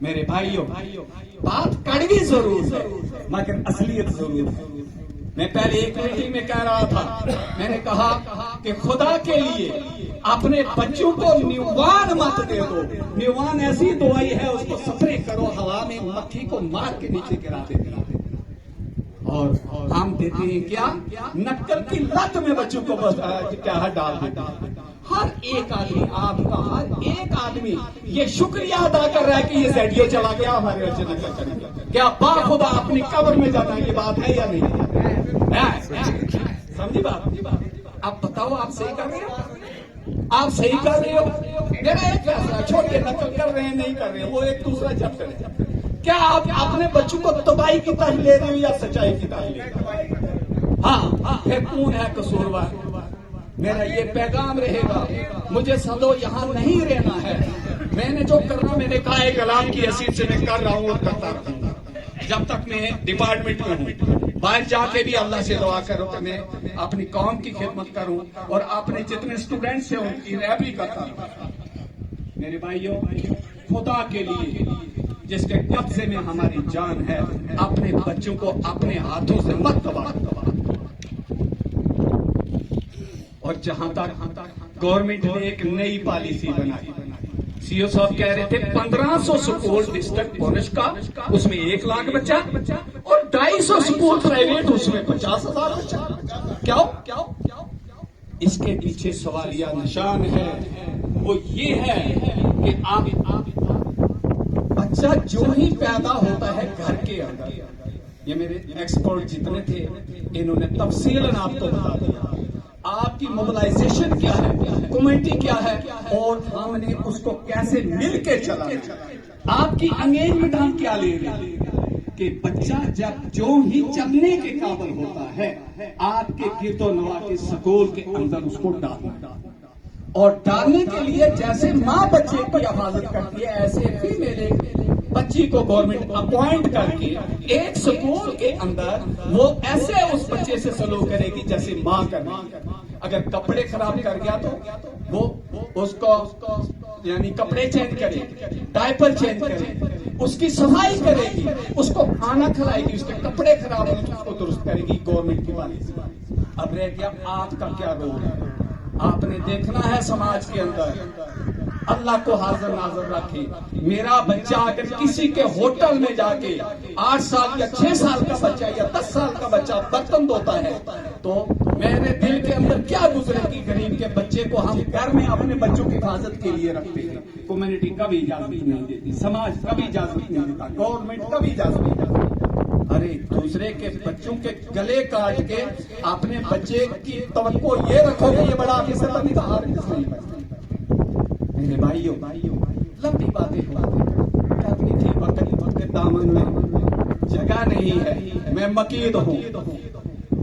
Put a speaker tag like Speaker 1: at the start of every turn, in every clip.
Speaker 1: میرے بھائیوں، بات کڑوی ضرور ہے مگر اصلیت ضرور ہے۔ میں پہلے ایک میٹنگ میں کہہ رہا تھا، میں نے کہا کہ خدا کے لیے اپنے بچوں کو نیوان مت دے دو۔ نیوان ایسی دوائی ہے، اس کو سپرے کرو ہوا میں، مکھی کو مار کے نیچے گرا دیتی ہے۔ اور ہم دیتے ہیں کیا؟ نکل کی لت میں بچوں کو کیا ڈال دیتے ہیں۔ ہر ایک آدمی، آپ کا ہر ایک آدمی یہ شکریہ ادا کر رہا ہے کہ یہ زیڈیو چلا گیا، ہمارے بچے نکل کریں گے۔ کیا با خدا اپنی قبر میں جانا یہ بات ہے یا نہیں؟ سمجھی بات؟ اب بتاؤ، آپ صحیح کر رہے ہو؟ آپ صحیح کر رہے ہو؟ میرا ایک فیصلہ، چھوٹے نقل کر رہے ہیں نہیں کر رہے ہیں وہ ایک دوسرا چیپٹر ہے۔ کیا آپ اپنے بچوں کو تباہی کی طرف لے رہے ہو یا سچائی کی طرف لے رہے ہو؟ ہاں، پھر کون ہے قصوروار؟ میرا یہ پیغام رہے گا، مجھے سدو یہاں نہیں رہنا ہے۔ میں نے جو کرنا، میں نے کہا ایک غلام کی حیثیت سے میں کر رہا ہوں اور کرتا رہوں گا جب تک میں ڈپارٹمنٹ میں ہوں۔ باہر جا کے بھی اللہ سے دعا کرو کہ میں اپنی قوم کی خدمت کروں اور اپنے جتنے اسٹوڈنٹس ہیں ان کی رہبری کرتا ہوں۔ میرے بھائیوں، خدا کے لیے جس کے قبضے میں ہماری جان ہے، اپنے بچوں کو اپنے ہاتھوں سے مت تباہ کرو۔ اور جہاں تک گورنمنٹ نے ایک نئی پالیسی بنائی، سی او صاحب کہہ رہے تھے 1500 سکول ڈسٹرکٹ پونچھ کا، اس میں 1 لاکھ بچہ اور 250 سکول پرائیویٹ، اس میں 50,000 بچہ۔ کیا اس کے پیچھے سوالیہ نشان ہے، وہ یہ ہے کہ آپ بچہ جو ہی پیدا ہوتا ہے گھر کے اندر، یہ میرے ایکسپرٹ جتنے تھے انہوں نے تفصیلاً آپ کو بتا دیا آپ کی موبلائزیشن کیا ہے، کمیٹی کیا ہے، اور ہم نے اس کو کیسے مل کے چلانا ہے۔ آپ کی انگیجمنٹ ہم کیا لے رہے ہیں کہ بچہ جب جو ہی چلنے کے قابل ہوتا ہے، آپ کے گرد و نواح کے سکول کے اندر اس کو ڈالنا، اور ڈالنے کے لیے جیسے ماں بچے کی حفاظت کرتی ہے، ایسے ہی میرے بچی کو گورنمنٹ اپوائنٹ کر کے ایک سکول کے اندر وہ ایسے اس بچے سے سلوک کرے گی جیسے ماں کرے۔ اگر کپڑے خراب کر گیا تو وہ اس کو یعنی کپڑے چینج کرے گی، ڈائپر چینج کرے گی، اس کی صفائی کرے گی، اس کو کھانا کھلائے گی، اس کے کپڑے خراب ہوں تو اس کو درست کرے گی گورنمنٹ کی پالیسی۔ اب رہ گیا آپ کا کیا رول ہے؟ آپ نے دیکھنا ہے سماج کے اندر اللہ کو حاضر ناظر رکھے۔ میرا بچہ اگر کسی کے ہوٹل میں جا کے 8 سال یا 6 سال کا بچہ یا 10 سال کا بچہ برتن دھوتا ہے تو میرے دل کے اندر کیا گزرے گی؟ غریب کے بچے کو ہم گھر میں اپنے بچوں کی حفاظت کے لیے رکھتے ہیں، کمیونٹی کبھی اجازت نہیں دیتی، سماج کبھی اجازت نہیں دیتا، گورنمنٹ کبھی اجازت نہیں دیتا۔ ارے دوسرے کے بچوں کے گلے کاٹ کے اپنے بچے کی توقع یہ رکھو کہ یہ بڑا آفیسر بنے گا، ہر کس نہیں بنے۔ میرے بھائیوں، لمبی باتیں کرنی تھی، وقت کے دامن میں جگہ نہیں ہے۔ میں مقید ہوں،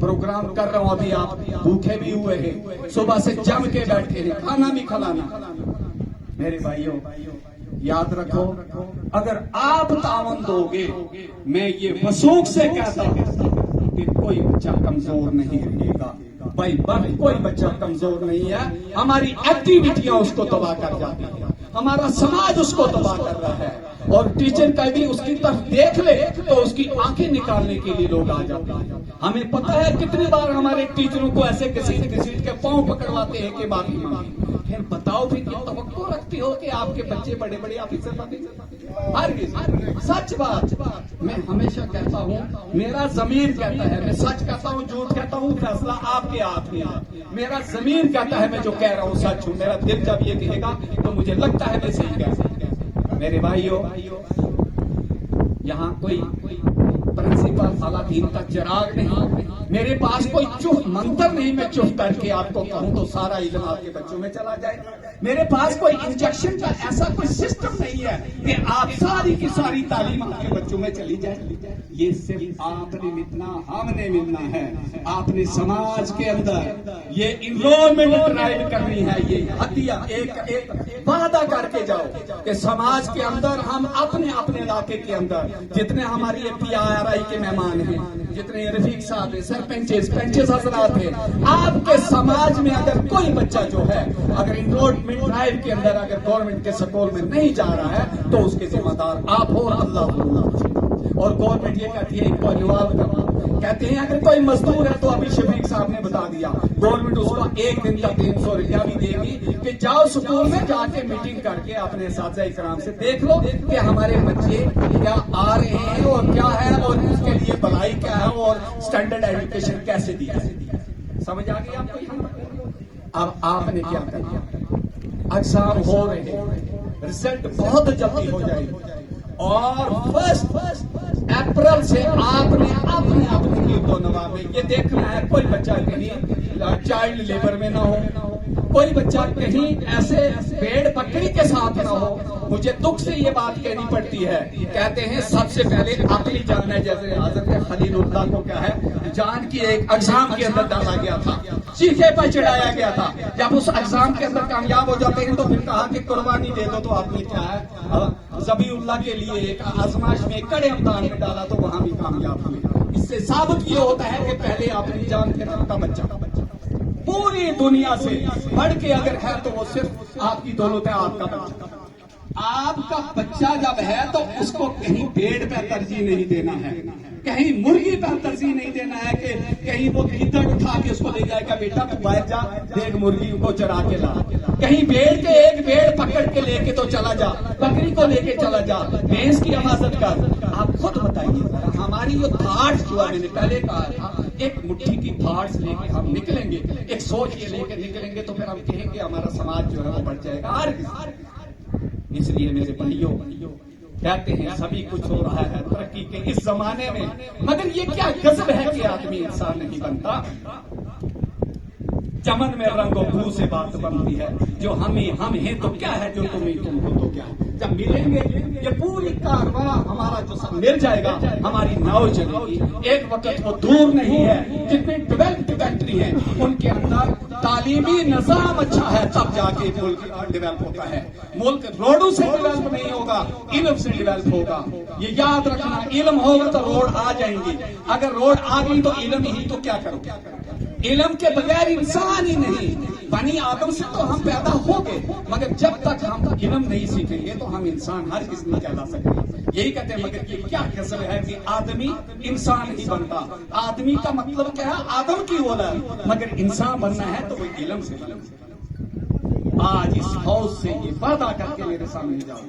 Speaker 1: پروگرام کر رہا ہوں، ابھی آپ بھوکے بھی ہوئے ہیں، صبح سے جم کے بیٹھے ہیں، کھانا بھی کھلانا۔ میرے بھائیوں یاد رکھو، اگر آپ تعاون دو گے، میں یہ وثوق سے کہتا ہوں کہ کوئی بچہ کمزور نہیں رہے گا۔ بھائی کوئی بچہ کمزور نہیں ہے، ہماری ایکٹیویٹیاں اس کو تباہ کر جاتی ہیں، ہمارا سماج اس کو تباہ کر رہا ہے، اور ٹیچر کا بھی اس کی طرف دیکھ لے تو اس کی آنکھیں نکالنے کے لیے لوگ آ جاتے ہیں۔ ہمیں پتہ ہے کتنی بار ہمارے ٹیچروں کو ایسے گھسیٹ کے پاؤں پکڑواتے ہیں کہ معافی مانگیں۔ پھر بتاؤ بھی کیا توقع رکھتی ہو کہ آپ کے بچے بڑے بڑے آفیسر بنے؟ ہرگز۔ سچ بات میں ہمیشہ کہتا ہوں، میرا ضمیر کہتا ہے، میں سچ کہتا ہوں جھوٹ کہتا ہوں فیصلہ آپ کے ہاتھ میں ہے۔ میرا ضمیر کہتا ہے میں جو کہہ رہا ہوں سچ ہوں، میرا دل جب یہ کہے گا تو مجھے لگتا ہے میں صحیح کہہ سکتا ہوں۔ میرے بھائیوں، یہاں کوئی پرنسپل اعلیٰ دین کا چراغ نہیں، میرے پاس کوئی چپ منتر نہیں میں چپ کر کے آپ کو کہوں تو سارا علم آپ کے بچوں میں چلا جائے۔ میرے پاس کوئی انجیکشن کا ایسا کوئی سسٹم نہیں ہے کہ آپ ساری کی ساری تعلیم آپ کے بچوں میں چلی جائے۔ یہ صرف آپ نے ملنا، ہم نے ملنا ہے۔ آپ نے سماج کے اندر یہ انرولمنٹ ڈرائیو کرنی ہے، یہ ہتھیا ایک وعدہ کر کے جاؤ کہ سماج کے اندر ہم اپنے علاقے کے اندر جتنے ہماری PRI کے مہمان ہیں، جتنے رفیق صاحب ہیں، سرپنچز حضرات ہیں، آپ کے سماج میں اگر کوئی بچہ جو ہے اگر انرولمنٹ گورنمنٹ ڈرائیو کے اندر اگر گورنمنٹ کے سکول میں نہیں جا رہا ہے تو اس کے ذمہ دار آپ ہو اور اللہ. اور گورنمنٹ یہ کہتی ہے ان کو انوالو کرنا. کہتے ہیں اگر کوئی مزدور ہے تو ابھی شفیق صاحب نے بتا دیا گورنمنٹ اس کو ایک دن کا 300 روپیہ بھی دے گی کہ جاؤ سکول میں جا کے میٹنگ کر کے اپنے اساتذہ کرام سے دیکھ لو کہ ہمارے بچے کیا آ رہے ہیں اور کیا ہے اور اس کے لیے بھلائی کیا ہے اور اسٹینڈرڈ ایجوکیشن کیسے دی ہے. سمجھ آ گئی آپ کو؟ اب آپ نے کیا کرنا؟ اگزام ہو رہے ہیں، رزلٹ بہت جلدی ہو جائے گی اور 1 اپریل سے آپ نے اپنے گرد و نواح میں یہ دیکھنا ہے کوئی بچہ کہیں چائلڈ لیبر میں نہ ہو، کوئی بچہ کہیں ایسے بھیڑ بکری کے ساتھ نہ ہو. مجھے دکھ سے یہ بات کہنی پڑتی ہے. کہتے ہیں سب سے پہلے عقلی جان ہے، جیسے حضرت خلیل اللہ کو کیا ہے جان کی ایک ایگزام کے اندر ڈالا گیا تھا، چیخے پر چڑھایا گیا تھا. جب اس ایگزام کے اندر کامیاب ہو جاتے ہیں تو پھر کہا کہ قربانی دے دو، تو آپ نے کیا ہے ذبیح اللہ کے لیے ایک آزمائش میں کڑے امتحان میں ڈالا تو وہاں بھی کامیاب ہوئے. اس سے ثابت یہ ہوتا ہے کہ پہلے اپنی جان کے نام کا بچہ پوری دنیا سے بڑھ کے اگر ہے تو وہ صرف آپ کی دولت ہے. آپ کا بچہ، آپ کا بچہ جب ہے تو اس کو کہیں بھیڑ پہ ترجیح نہیں دینا ہے، کہیں مرغی پر ترجیح نہیں دینا ہے کہ کہیں وہ گیدڑ اٹھا کے اس کو لے جائے گا بیٹا تو باہر جا دیکھ مرغی کو چرا کے لا، کہیں بھیڑ کے ایک بھیڑ پکڑ کے لے کے تو چلا جا، بکری کو لے کے چلا جا، بھینس کی حفاظت کر. آپ خود بتائیے ذرا ہماری جو تھاٹس جو میں نے پہلے کہا تھا ایک مٹھی کی تھاٹس لے کے ہم نکلیں گے، ایک سوچ کے لے کے نکلیں گے تو پھر ہم کہیں گے ہمارا سماج جو ہے وہ بڑھ جائے گا. اس لیے میرے بھائیوں کہتے ہیں سبھی کچھ ہو رہا ہے ترقی کے اس زمانے میں، مگر یہ کیا غضب ہے کہ آدمی انسان نہیں بنتا. چمن میں رنگ و بو سے بات بنتی ہے، جو ہم ہیں تو کیا ہے، جو تم ہو تو کیا. جب ملیں گے یہ پوری کارواں ہمارا جو سب مل جائے گا ہماری ناؤ چلے گی. ایک وقت وہ دور نہیں ہے جتنے ڈیولپڈ کنٹری ہیں ان کے اندر تعلیمی نظام اچھا ہے تب جا کے ملک ڈیولپ ہوتا ہے. ملک روڈوں سے ڈیولپ نہیں ہوگا، علم سے ڈیولپ ہوگا. یہ یاد رکھنا، علم ہوگا تو روڈ آ جائیں گی، اگر روڈ آ گئی تو علم ہی تو کیا کرو. علم کے بغیر انسان ہی نہیں. بنی آدم سے تو ہم پیدا ہو گئے مگر جب تک ہم علم نہیں سیکھیں گے تو ہم انسان ہر کس نہیں کہلا سکتے. یہی کہتے ہیں مگر یہ کیا قصر ہے کہ آدمی انسان نہیں بنتا. آدمی کا مطلب کیا ہے؟ آدم کی اولاد. مگر انسان بننا ہے تو وہ علم سے بننا. آج اس حوض سے یہ وعدہ کر کے میرے سامنے جاؤ،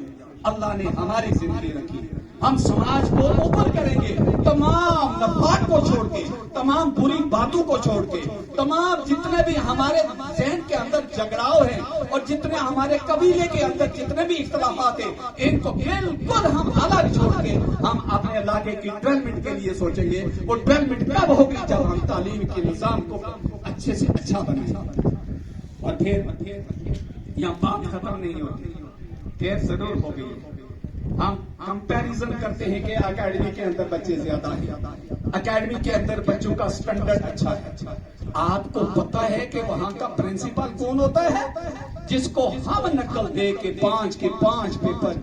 Speaker 1: اللہ نے ہماری زندگی رکھی، ہم سماج کو اوپر کریں گے، تمام نفاق کو چھوڑ کے، تمام بری باتوں کو چھوڑ کے، تمام جتنے بھی ہمارے ذہن کے اندر جھگڑاؤ ہیں اور جتنے ہمارے قبیلے کے اندر جتنے بھی اختلافات ہیں ان کو بالکل ہم الگ چھوڑ کے ہم اپنے علاقے کی ڈیولپمنٹ کے لیے سوچیں گے. وہ ڈیولپمنٹ کب ہوگی؟ جب ہم تعلیم کے نظام کو اچھے سے اچھا بنائیں. اور پھر یہاں بات ختم نہیں ہوتی، پھر ضرور ہوگی. ہم کمپیریزن کرتے ہیں کہ اکیڈمی کے اندر بچے زیادہ ہیں، اکیڈمی کے اندر بچوں کا سٹینڈرڈ اچھا ہے. آپ کو پتا ہے کہ وہاں کا پرنسپل کون ہوتا ہے؟ جس کو ہم نقل دے کے 5 کے 5 پیپر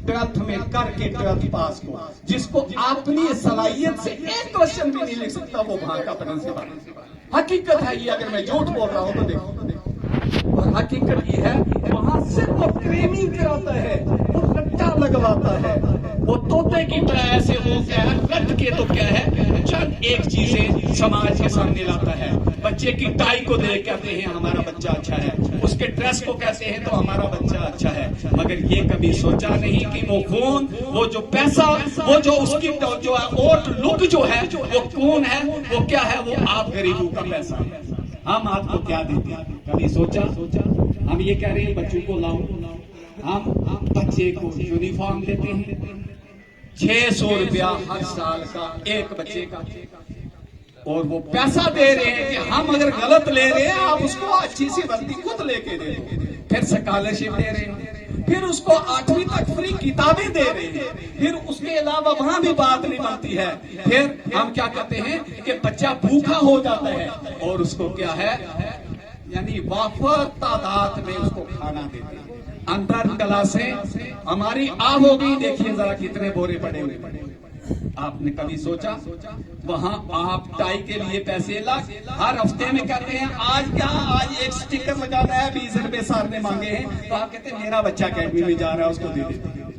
Speaker 1: 12th میں کر کے 12th پاس کو، جس کو اپنی صلاحیت سے ایک کوشچن بھی نہیں لکھ سکتا، وہ وہاں کا پرنسپل. حقیقت ہے یہ، اگر میں جھوٹ بول رہا ہوں تو دیکھو. اور حقیقت یہ ہے وہاں صرف وہ ٹریننگ کراتا ہے، وہ رٹا لگواتا ہے، وہ طوطے کی طرح ایسے ہو کیا ہے رٹ کے تو کیا ہے چند ایک چیزیں سماج کے سامنے لاتا ہے. بچے کی ٹائی کو دیکھ کہتے ہیں ہمارا بچہ اچھا ہے، اس کے ڈریس کو کہتے ہیں تو ہمارا بچہ اچھا ہے. مگر یہ کبھی سوچا نہیں کہ وہ کون، وہ جو پیسہ، وہ جو اس کی جو اوٹ لک جو ہے وہ کون ہے، وہ کیا ہے، وہ آپ غریبوں کا پیسہ ہے. ہم آپ کو کیا دیتے ہیں؟ کبھی سوچا؟ ہم یہ کہہ رہے ہیں بچوں کو لاؤ، ہم بچے کو یونیفارم دیتے ہیں 600 روپیہ ہر سال کا ایک بچے کا، اور وہ پیسہ دے رہے ہیں کہ ہم اگر غلط لے رہے ہیں آپ اس کو اچھی سی وردی خود لے کے دے دو. پھر اسکالرشپ دے رہے ہیں، پھر اس کو 8ویں تک فری کتابیں دے رہے ہیں، پھر اس کے علاوہ وہاں بھی بات نہیں بنتی ہے. پھر ہم کیا کہتے ہیں کہ بچہ بھوکا ہو جاتا ہے اور اس کو کیا ہے یعنی وافر تعداد میں اس کو کھانا دیتے ہیں. اندر کلاسیں ہماری آگ ہو گئی، دیکھیے ذرا کتنے بورے پڑے ہوئے. آپ نے کبھی سوچا وہاں آپ ٹائی کے لیے پیسے ہر ہفتے میں کہتے ہیں آج کیا، آج ایک سٹیکر لگانا ہے 20 روپے سر نے مانگے ہیں، تو آپ کہتے ہیں میرا بچہ اکیڈمی میں جا رہا ہے اس کو دے دیتے ہیں۔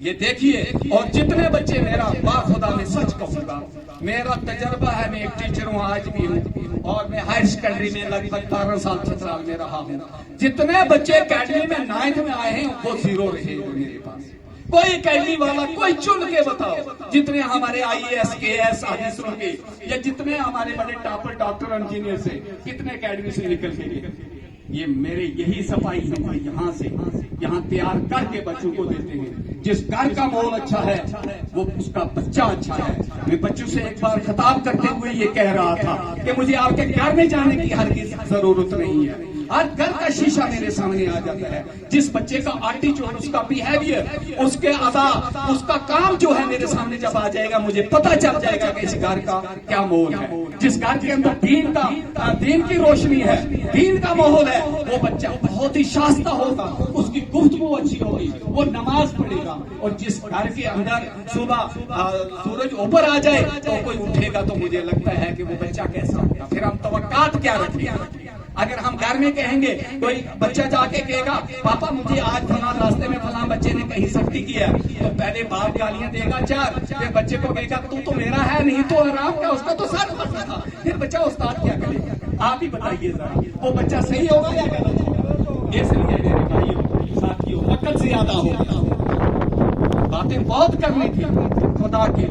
Speaker 1: یہ دیکھیے، اور جتنے بچے، میرا خدا میں سچ کہوں گا، میرا تجربہ ہے، میں ایک ٹیچر ہوں آج بھی ہوں، اور میں ہائر سیکنڈری میں لگ بھگ 12 سال چترال میں رہا ہوں۔ جتنے بچے اکیڈمی میں 9th میں آئے ہیں وہ 0 رہے ہیں میرے پاس۔ کوئی اکیڈمی والا کوئی چن کے بتاؤ، جتنے ہمارے IAS KS آفیسروں کے، یا جتنے ہمارے بڑے ٹاپر ڈاکٹر انجینئر سے، کتنے اکیڈمی سے نکل کے گئے۔ یہ میرے یہی صفائی ہے، یہاں سے یہاں تیار کر کے بچوں کو دیتے ہیں۔ جس گھر کا ماحول اچھا ہے وہ اس کا بچہ اچھا ہے۔ میں بچوں سے ایک بار خطاب کرتے ہوئے یہ کہہ رہا تھا کہ مجھے آپ کے گھر میں جانے کی ہرگز ضرورت نہیں ہے، ہر گھر کا شیشہ میرے سامنے آ جاتا ہے۔ جس بچے کا ایٹیچیوڈ، اس کا بیہیویئر، اس کے ادا، اس کا کام جو ہے میرے سامنے جب آ جائے گا، مجھے پتہ چل جائے گا کہ اس گھر کا کیا ماحول ہے۔ جس گھر کے اندر دین کی روشنی ہے، دین کا ماحول ہے، وہ بچہ بہت ہی شائستہ ہوگا، اس کی گفتگو اچھی ہوگی، وہ نماز پڑھے گا۔ اور جس گھر کے اندر صبح سورج اوپر آ جائے تو کوئی اٹھے گا تو مجھے لگتا ہے کہ وہ بچہ کیسا ہوگا۔ پھر ہم توقعات کیا رکھیں گے؟ اگر ہم گھر میں کہیں گے، کوئی بچہ جا کے کہے گا پاپا مجھے آج فلاں راستے میں فلاں بچے نے کہیں سختی کیا ہے، تو پہلے باپ گالیاں دے گا 4، پھر بچے کو کہے گا تو میرا ہے نہیں تو آرام کا، اس کا تو سر پھٹا تھا۔ پھر بچہ استاد کیا کرے گا؟ آپ ہی بتائیے ذرا، وہ بچہ صحیح ہوگا یا غلط ہوگا؟ اس لیے میرے بھائیوں ساتھیوں، عقل زیادہ ہوگا، باتیں بہت کرنی تھی خدا کی